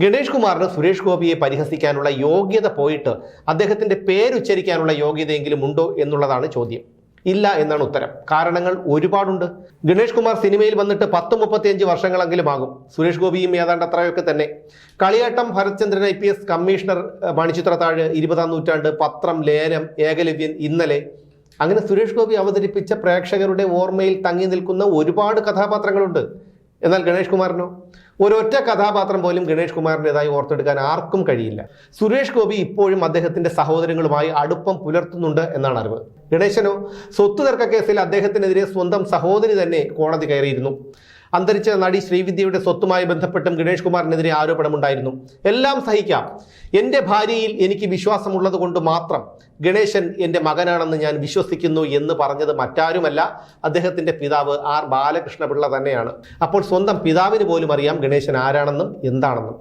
ഗണേഷ് കുമാറിന് സുരേഷ് ഗോപിയെ പരിഹസിക്കാനുള്ള യോഗ്യത പോയിട്ട് അദ്ദേഹത്തിന്റെ പേരുച്ചരിക്കാനുള്ള യോഗ്യതയെങ്കിലും ഉണ്ടോ എന്നുള്ളതാണ് ചോദ്യം. ഇല്ല എന്നാണ് ഉത്തരം. കാരണങ്ങൾ ഒരുപാടുണ്ട്. ഗണേഷ് കുമാർ സിനിമയിൽ വന്നിട്ട് 10-35 വർഷങ്ങളെങ്കിലും ആകും. സുരേഷ് ഗോപിയും ഏതാണ്ട് അത്രയൊക്കെ തന്നെ. കളിയാട്ടം, ഭരത്ചന്ദ്രൻ IPS, കമ്മീഷണർ, മണിച്ചിത്രത്താഴ്, 20-ാം നൂറ്റാണ്ട്, പത്രം, ലേലം, ഏകലവ്യൻ, ഇന്നലെ, അങ്ങനെ സുരേഷ് ഗോപി അവതരിപ്പിച്ച പ്രേക്ഷകരുടെ ഓർമ്മയിൽ തങ്ങി നിൽക്കുന്ന ഒരുപാട് കഥാപാത്രങ്ങളുണ്ട്. എന്നാൽ ഗണേഷ് കുമാറിനോ? ഒരൊറ്റ കഥാപാത്രം പോലും ഗണേഷ് കുമാറിൻ്റെതായി ഓർത്തെടുക്കാൻ ആർക്കും കഴിയില്ല. സുരേഷ് ഗോപി ഇപ്പോഴും അദ്ദേഹത്തിന്റെ സഹോദരങ്ങളുമായി അടുപ്പം പുലർത്തുന്നുണ്ട് എന്നാണ് അറിവ്. ഗണേശനോ? സ്വത്ത് തർക്ക കേസിൽ അദ്ദേഹത്തിനെതിരെ സ്വന്തം സഹോദരി തന്നെ കോടതി കയറിയിരുന്നു. അന്തരിച്ച നടി ശ്രീവിദ്യയുടെ സ്വത്തുമായി ബന്ധപ്പെട്ടും ഗണേഷ് കുമാറിനെതിരെ ആരോപണമുണ്ടായിരുന്നു. എല്ലാം സഹിക്കാം, എൻ്റെ ഭാര്യയിൽ എനിക്ക് വിശ്വാസമുള്ളത് കൊണ്ട് മാത്രം ഗണേശൻ എൻ്റെ മകനാണെന്ന് ഞാൻ വിശ്വസിക്കുന്നു എന്ന് പറഞ്ഞത് മറ്റാരുമല്ല, അദ്ദേഹത്തിൻ്റെ പിതാവ് R. ബാലകൃഷ്ണപിള്ള തന്നെയാണ്. അപ്പോൾ സ്വന്തം പിതാവിന് പോലും അറിയാം ഗണേശൻ ആരാണെന്നും എന്താണെന്നും.